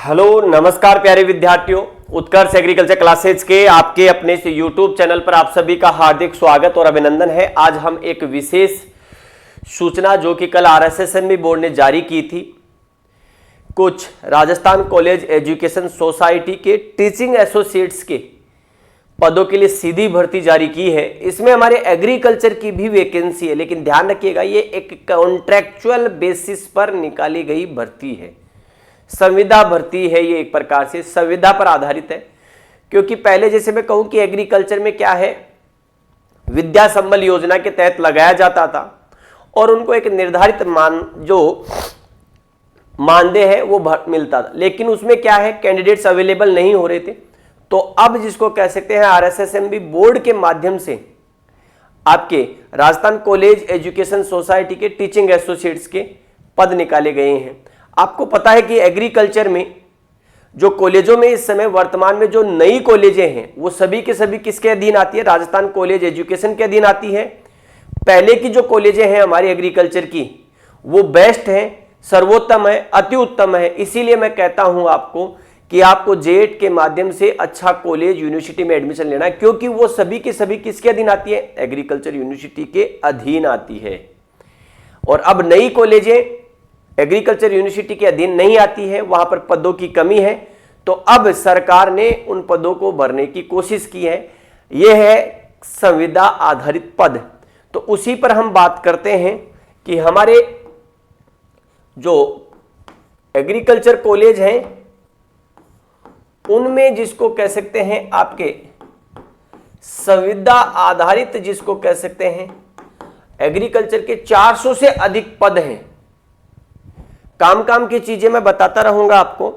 Hello नमस्कार प्यारे विद्यार्थियों, उत्कर्ष एग्रीकल्चर क्लासेज के आपके अपने से यूट्यूब चैनल पर आप सभी का हार्दिक स्वागत और अभिनंदन है। आज हम एक विशेष सूचना जो कि कल आरएसएसएमबी बोर्ड ने जारी की थी, कुछ राजस्थान कॉलेज एजुकेशन सोसाइटी के टीचिंग एसोसिएट्स के पदों के लिए सीधी भर्ती जारी की है। इसमें हमारे एग्रीकल्चर की भी वैकेंसी है, लेकिन ध्यान रखिएगा ये एक कॉन्ट्रैक्चुअल बेसिस पर निकाली गई भर्ती है, संविदा भर्ती है। ये एक प्रकार से संविदा पर आधारित है, क्योंकि पहले जैसे मैं कहूं कि एग्रीकल्चर में क्या है, विद्या संबल योजना के तहत लगाया जाता था और उनको एक निर्धारित मानदेय है वो मिलता था, लेकिन उसमें क्या है कैंडिडेट्स अवेलेबल नहीं हो रहे थे। तो अब जिसको कह सकते हैं आरएसएसएमबी बोर्ड के माध्यम से आपके राजस्थान कॉलेज एजुकेशन सोसाइटी के टीचिंग एसोसिएट्स के पद निकाले गए हैं। आपको पता है कि एग्रीकल्चर में जो कॉलेजों में इस समय वर्तमान में जो नई कॉलेजें हैं वो सभी के सभी किसके अधीन आती है, राजस्थान कॉलेज एजुकेशन के अधीन आती है। पहले की जो कॉलेजें हैं हमारी एग्रीकल्चर की वो बेस्ट है, सर्वोत्तम है, अति उत्तम है। इसीलिए मैं कहता हूं आपको कि आपको जेट के माध्यम से अच्छा कॉलेज यूनिवर्सिटी में एडमिशन लेना है, क्योंकि वो सभी के सभी किसके अधीन आती है, एग्रीकल्चर यूनिवर्सिटी के अधीन आती है। और अब नई कॉलेजें एग्रीकल्चर यूनिवर्सिटी के अधीन नहीं आती है, वहां पर पदों की कमी है, तो अब सरकार ने उन पदों को भरने की कोशिश की है। यह है संविदा आधारित पद। तो उसी पर हम बात करते हैं कि हमारे जो एग्रीकल्चर कॉलेज हैं उनमें जिसको कह सकते हैं आपके संविदा आधारित, जिसको कह सकते हैं एग्रीकल्चर के 400 से अधिक पद हैं। काम की चीजें मैं बताता रहूंगा आपको।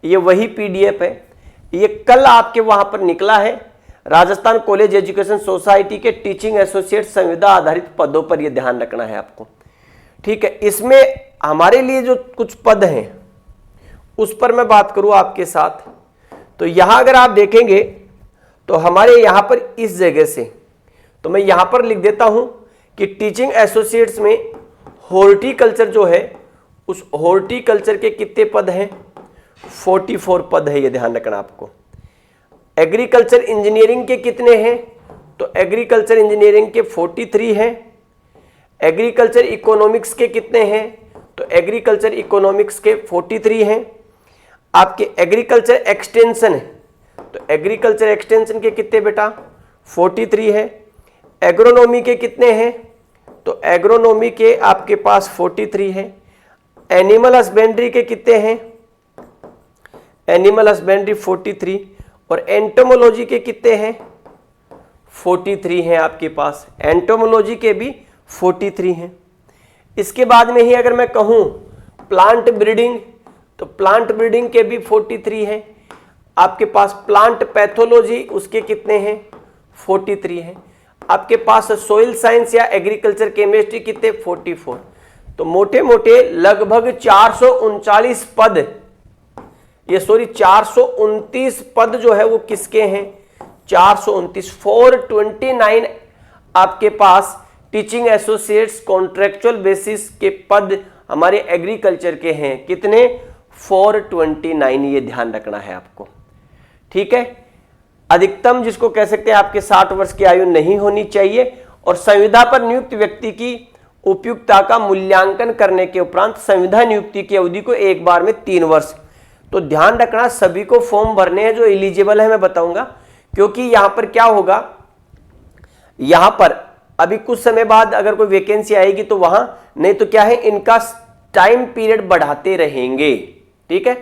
ये वही पीडीएफ है, ये कल आपके वहां पर निकला है, राजस्थान कॉलेज एजुकेशन सोसाइटी के टीचिंग एसोसिएट संविदा आधारित पदों पर यह ध्यान रखना है आपको, ठीक है। इसमें हमारे लिए जो कुछ पद हैं उस पर मैं बात करूं आपके साथ, तो यहां अगर आप देखेंगे तो हमारे यहां पर इस जगह से, तो मैं यहां पर लिख देता हूं कि टीचिंग एसोसिएट्स में हॉर्टिकल्चर जो है उस हॉर्टिकल्चर के कितने पद हैं, 44 पद है, ये ध्यान रखना आपको। एग्रीकल्चर इंजीनियरिंग के कितने हैं, तो एग्रीकल्चर इंजीनियरिंग के 43 हैं। एग्रीकल्चर इकोनॉमिक्स के कितने हैं, तो एग्रीकल्चर इकोनॉमिक्स के 43 हैं। आपके एग्रीकल्चर एक्सटेंशन है, तो एग्रीकल्चर एक्सटेंशन के कितने बेटा, 43 है। एग्रोनॉमी के कितने हैं, तो एग्रोनॉमी के आपके पास 43 है। एनिमल हस्बेंड्री के कितने हैं, एनिमल हस्बेंड्री 43, और एंटोमोलॉजी के कितने हैं, 43 हैं आपके पास। एंटोमोलॉजी के भी 43 हैं। इसके बाद में ही अगर मैं कहूं प्लांट ब्रीडिंग, तो प्लांट ब्रीडिंग के भी 43 हैं आपके पास। प्लांट पैथोलॉजी उसके कितने हैं, 43 हैं आपके पास। सोइल साइंस या एग्रीकल्चर केमिस्ट्री कितने, 44। तो मोटे मोटे लगभग 439 पद, ये 429 पद जो है वो किसके हैं, 429, 429 आपके पास टीचिंग एसोसिएट्स कॉन्ट्रैक्चुअल बेसिस के पद हमारे एग्रीकल्चर के हैं। कितने, 429, ये ध्यान रखना है आपको, ठीक है। अधिकतम जिसको कह सकते हैं आपके 60 वर्ष की आयु नहीं होनी चाहिए, और संविदा पर नियुक्त व्यक्ति की उपयुक्तता का मूल्यांकन करने के उपरांत संविदा नियुक्ति की अवधि को एक बार में 3 वर्ष। तो ध्यान रखना सभी को फॉर्म भरने हैं जो एलिजिबल है, मैं बताऊंगा, क्योंकि यहां पर क्या होगा, यहां पर अभी कुछ समय बाद अगर कोई वैकेंसी आएगी तो वहां, नहीं तो क्या है इनका टाइम पीरियड बढ़ाते रहेंगे, ठीक है,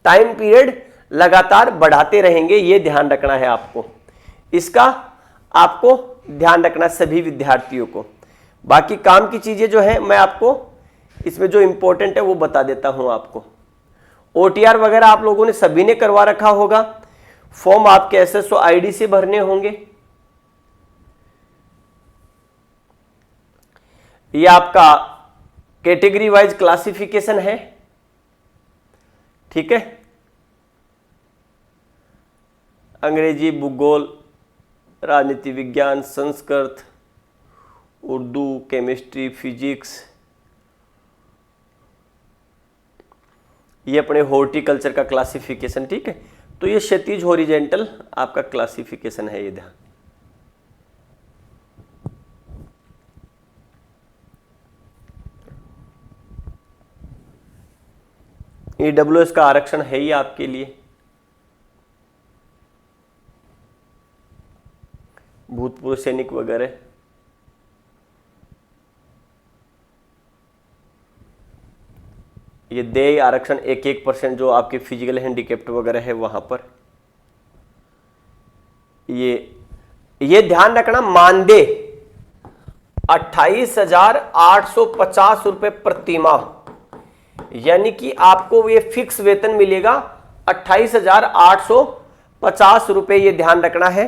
टाइम पीरियड लगातार बढ़ाते रहेंगे, ये ध्यान रखना है आपको। इसका आपको ध्यान रखना सभी विद्यार्थियों को। बाकी काम की चीजें जो है मैं आपको इसमें जो इंपॉर्टेंट है वो बता देता हूं आपको। ओटीआर वगैरह आप लोगों ने सभी ने करवा रखा होगा। फॉर्म आपके एसएसओ आईडी से भरने होंगे। ये आपका कैटेगरी वाइज क्लासिफिकेशन है, ठीक है। अंग्रेजी, भूगोल, राजनीति विज्ञान, संस्कृत, उर्दू, केमिस्ट्री, फिजिक्स, ये अपने हॉर्टिकल्चर का क्लासिफिकेशन, ठीक है। तो ये क्षैतिज हॉरिजेंटल आपका क्लासिफिकेशन है, ये ध्यान। ईडब्ल्यूएस का आरक्षण है ही आपके लिए, भूतपूर्व सैनिक वगैरह। ये देय आरक्षण 1% जो आपके फिजिकल हैंडीकैप्ड वगैरह है वहां पर। ये ध्यान रखना, मानदेय 28,850 रुपए प्रति माह, यानी कि आपको ये फिक्स वेतन मिलेगा 28,850 रुपए, ये ध्यान रखना है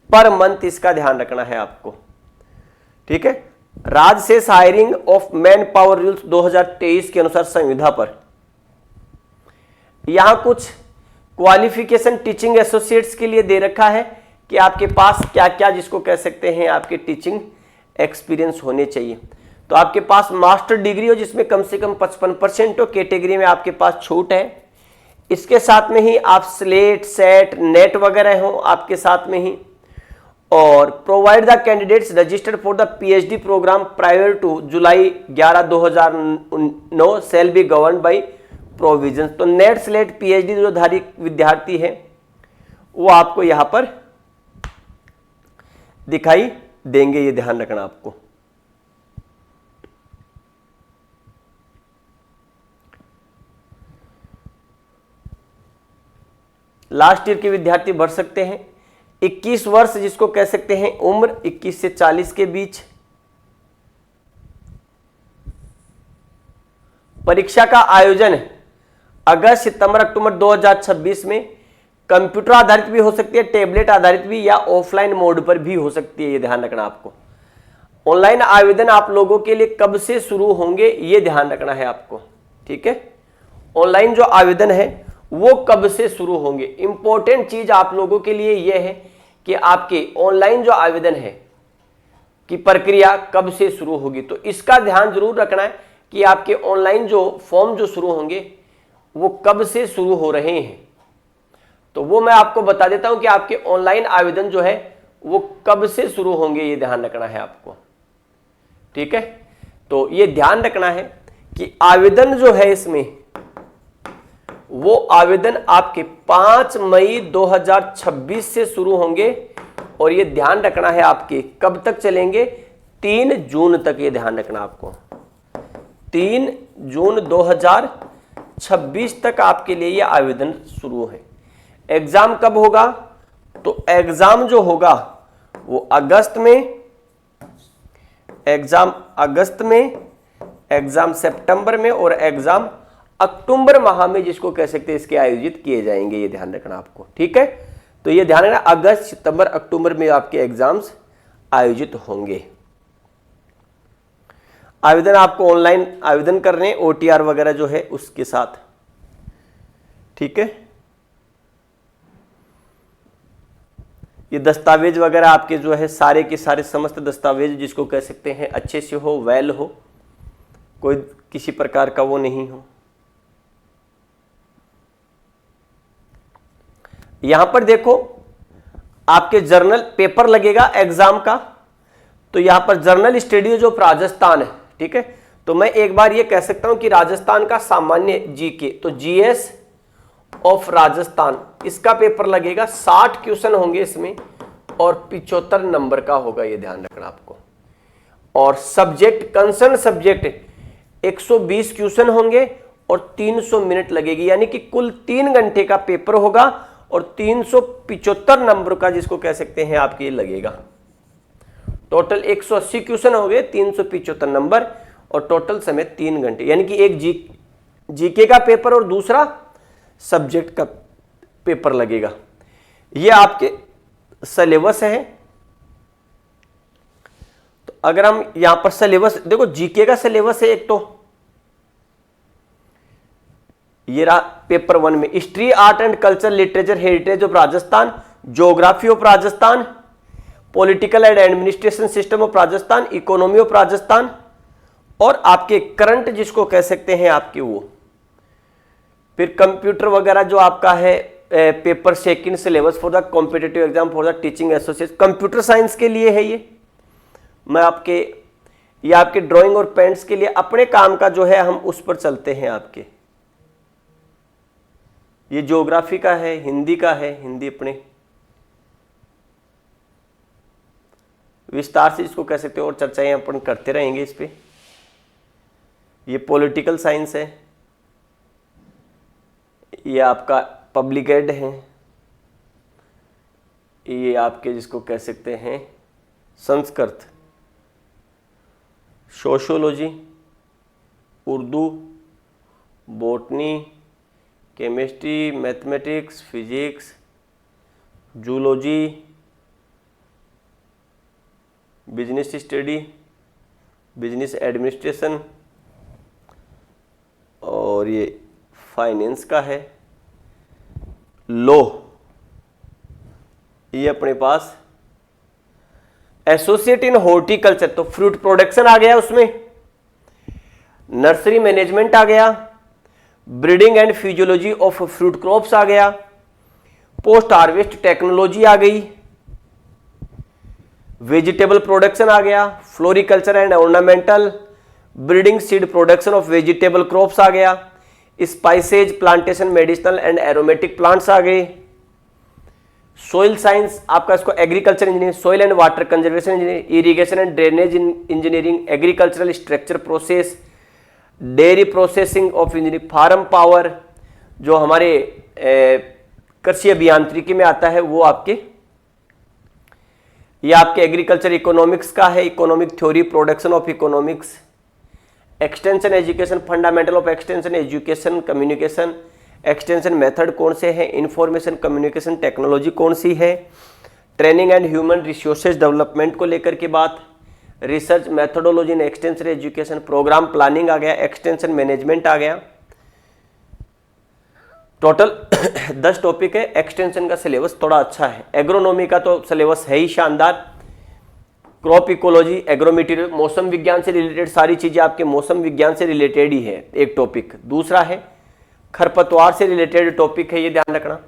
पर मंथ, इसका ध्यान रखना है आपको, ठीक है। राजशेष hiring of man power rules 2023 के अनुसार संविदा पर यहां कुछ क्वालिफिकेशन टीचिंग एसोसिएट्स के लिए दे रखा है कि आपके पास क्या क्या, जिसको कह सकते हैं आपके टीचिंग एक्सपीरियंस होने चाहिए। तो आपके पास मास्टर डिग्री हो जिसमें कम से कम 55% हो, कैटेगरी में आपके पास छूट है। इसके साथ में ही आप स्लेट, सेट, नेट वगैरह हो आपके साथ में ही। और provide the candidates registered for the PhD program prior to July 11, 2009 shall be govern by provision. तो नेट, स्लेट, पीएचडी जो धारी विद्यार्थी है वो आपको यहां पर दिखाई देंगे, ये ध्यान रखना आपको। लास्ट ईयर के विद्यार्थी भर सकते हैं। 21 वर्ष जिसको कह सकते हैं उम्र, 21 से 40 के बीच। परीक्षा का आयोजन अगस्त, सितंबर, अक्टूबर 2026 में कंप्यूटर आधारित भी हो सकती है, टेबलेट आधारित भी, या ऑफलाइन मोड पर भी हो सकती है, ये ध्यान रखना आपको। ऑनलाइन आवेदन आप लोगों के लिए कब से शुरू होंगे ये ध्यान रखना है आपको, ठीक है। ऑनलाइन जो आवेदन है वो कब से शुरू होंगे, इंपॉर्टेंट चीज आप लोगों के लिए यह है कि आपके ऑनलाइन जो आवेदन है की प्रक्रिया कब से शुरू होगी। तो इसका ध्यान जरूर रखना है कि आपके ऑनलाइन जो फॉर्म जो शुरू होंगे वो कब से शुरू हो रहे हैं। तो वो मैं आपको बता देता हूं कि आपके ऑनलाइन आवेदन जो है वो कब से शुरू होंगे, ये ध्यान रखना है आपको, ठीक है। तो ये ध्यान रखना है कि आवेदन जो है इसमें वो आवेदन आपके 5 मई 2026 से शुरू होंगे, और ये ध्यान रखना है आपके कब तक चलेंगे, 3 जून तक, ये ध्यान रखना आपको। 3 जून 2026 तक आपके लिए ये आवेदन शुरू है। एग्जाम कब होगा, तो एग्जाम जो होगा वो अगस्त में, एग्जाम अगस्त में, एग्जाम सितंबर में, और एग्जाम अक्टूबर माह में जिसको कह सकते हैं इसके आयोजित किए जाएंगे, ये ध्यान रखना आपको, ठीक है। तो ये ध्यान रखना, अगस्त, सितंबर, अक्टूबर में आपके एग्जाम्स आयोजित होंगे। आवेदन आपको ऑनलाइन आवेदन करने, ओटीआर वगैरह जो है उसके साथ, ठीक है। ये दस्तावेज वगैरह आपके जो है सारे के सारे समस्त दस्तावेज जिसको कह सकते हैं अच्छे से हो, वेल हो, कोई किसी प्रकार का वो नहीं हो। यहां पर देखो आपके जर्नल पेपर लगेगा एग्जाम का, तो यहां पर जर्नल स्टडी जो राजस्थान है, ठीक है। तो मैं एक बार ये कह सकता हूं कि राजस्थान का सामान्य जीके, तो जीएस ऑफ राजस्थान, इसका पेपर लगेगा, 60 क्वेश्चन होंगे इसमें और 75 नंबर का होगा, ये ध्यान रखना आपको। और सब्जेक्ट, कंसर्न सब्जेक्ट 120 क्वेश्चन होंगे और 300 मिनट लगेगी, यानी कि कुल 3 घंटे का पेपर होगा और 375 नंबर का जिसको कह सकते हैं आपके लगेगा। टोटल 180 क्वेश्चन हो गए, 375 नंबर, और टोटल समय 3 घंटे, यानी कि एक जीके का पेपर और दूसरा सब्जेक्ट का पेपर लगेगा। ये आपके सिलेबस है। तो अगर हम यहां पर सिलेबस देखो, जीके का सिलेबस है एक, तो ये रहा पेपर 1 में, history, art and culture, literature, heritage of Rajasthan, geography of Rajasthan, political and administration system of Rajasthan, economy of Rajasthan, और आपके करंट जिसको कह सकते हैं आपके वो फिर कंप्यूटर वगैरह जो आपका है paper second syllabus for the competitive exam for the teaching associate, computer science के लिए है ये। मैं ये आपके ड्राइंग और पेंट्स के लिए अपने काम का जो है हम उस पर चलते हैं आपके। ये ज्योग्राफी का है, हिंदी का है, हिंदी अपने विस्तार से इसको कह सकते हो और चर्चाएं अपन करते रहेंगे इस पे। ये पॉलिटिकल साइंस है, ये आपका पब्लिक एड है, ये आपके जिसको कह सकते हैं Sanskrit, sociology, Urdu, botany, chemistry, mathematics, physics, zoology, business study, business administration, और ये फाइनेंस का है, लॉ, ये अपने पास एसोसिएट इन हॉर्टिकल्चर, तो फ्रूट प्रोडक्शन आ गया उसमें, नर्सरी मैनेजमेंट आ गया, breeding and physiology of fruit crops आ गया, पोस्ट हार्वेस्ट टेक्नोलॉजी आ गई, वेजिटेबल प्रोडक्शन आ गया, floriculture and ornamental, breeding seed production of vegetable crops आ गया, spices, plantation, medicinal and aromatic plants आ गए, सोइल साइंस आपका इसको agriculture engineering, soil and water conservation engineering, irrigation and drainage engineering, agricultural structure process, dairy processing of engineering, farm power जो हमारे कृषि अभियांत्रिकी में आता है वो आपके, ये आपके एग्रीकल्चर इकोनॉमिक्स का है, economic theory, production of economics, extension education, fundamental of extension education, communication, extension method कौन से हैं, इंफॉर्मेशन कम्युनिकेशन टेक्नोलॉजी कौन सी है, training and human resources development को लेकर के बात, रिसर्च मेथोडोलॉजी इन एक्सटेंशन एजुकेशन, प्रोग्राम प्लानिंग आ गया, एक्सटेंशन मैनेजमेंट आ गया। टोटल 10 टॉपिक है। एक्सटेंशन का सिलेबस थोड़ा अच्छा है, एग्रोनॉमी का तो सिलेबस है ही शानदार, क्रॉप इकोलॉजी, एग्रो मटीरियल, मौसम विज्ञान से रिलेटेड सारी चीजें आपके मौसम विज्ञान से रिलेटेड ही है एक टॉपिक। दूसरा है खरपतवार से रिलेटेड टॉपिक है, ये ध्यान रखना।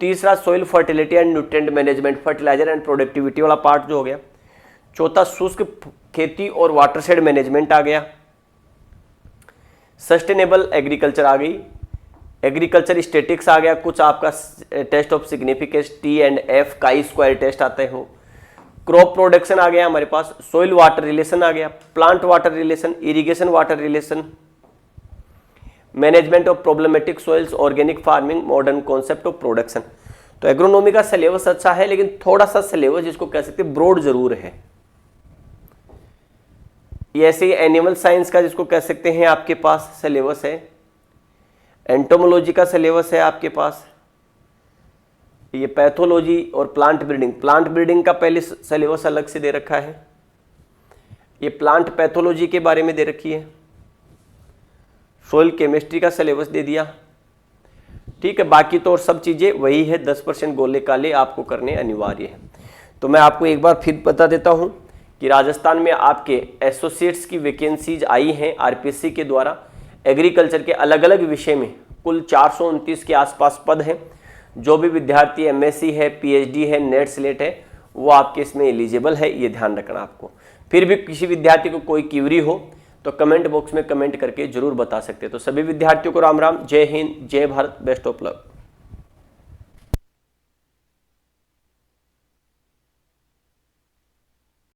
तीसरा soil fertility and nutrient management, fertiliser and productivity वाला पार्ट जो हो गया। चौथा शुष्क खेती और वाटरशेड मैनेजमेंट आ गया। सस्टेनेबल एग्रीकल्चर आ गई, एग्रीकल्चर स्टेटिक्स आ गया, कुछ आपका test of significance T&F chi square test आते हो। क्रॉप प्रोडक्शन आ गया हमारे पास, सोइल वाटर रिलेशन आ गया, plant water relation, irrigation water relation, management of problematic soils, organic farming, modern concept of production. तो एग्रोनॉमी का सिलेबस अच्छा है, लेकिन थोड़ा सा सिलेबस जिसको कह सकते हैं ब्रॉड जरूर है। ये ऐसे ही एनिमल साइंस का जिसको कह सकते हैं आपके पास सिलेबस है, एंटोमोलॉजी का सिलेबस है आपके पास, ये पैथोलॉजी और प्लांट ब्रीडिंग का पहले सिलेबस अलग से दे रखा है, ये प्लांट पैथोलॉजी के बारे में दे रखी है, सोइल केमिस्ट्री का सिलेबस दे दिया, ठीक है। बाकी तो और सब चीज़ें वही है, 10% गोले काले आपको करने अनिवार्य है। तो मैं आपको एक बार फिर बता देता हूँ कि राजस्थान में आपके एसोसिएट्स की वैकेंसीज आई हैं आरपीएससी के द्वारा, एग्रीकल्चर के अलग अलग विषय में कुल 429 के आसपास पद हैं। जो भी विद्यार्थी एमएससी है, पीएचडी है, नेट स्लेट है, वो आपके इसमें एलिजिबल है, ये ध्यान रखना आपको। फिर भी किसी विद्यार्थी को कोई क्यूरी हो तो कमेंट बॉक्स में कमेंट करके जरूर बता सकते हैं। तो सभी विद्यार्थियों को राम राम, जय हिंद, जय भारत, बेस्ट ऑफ लक।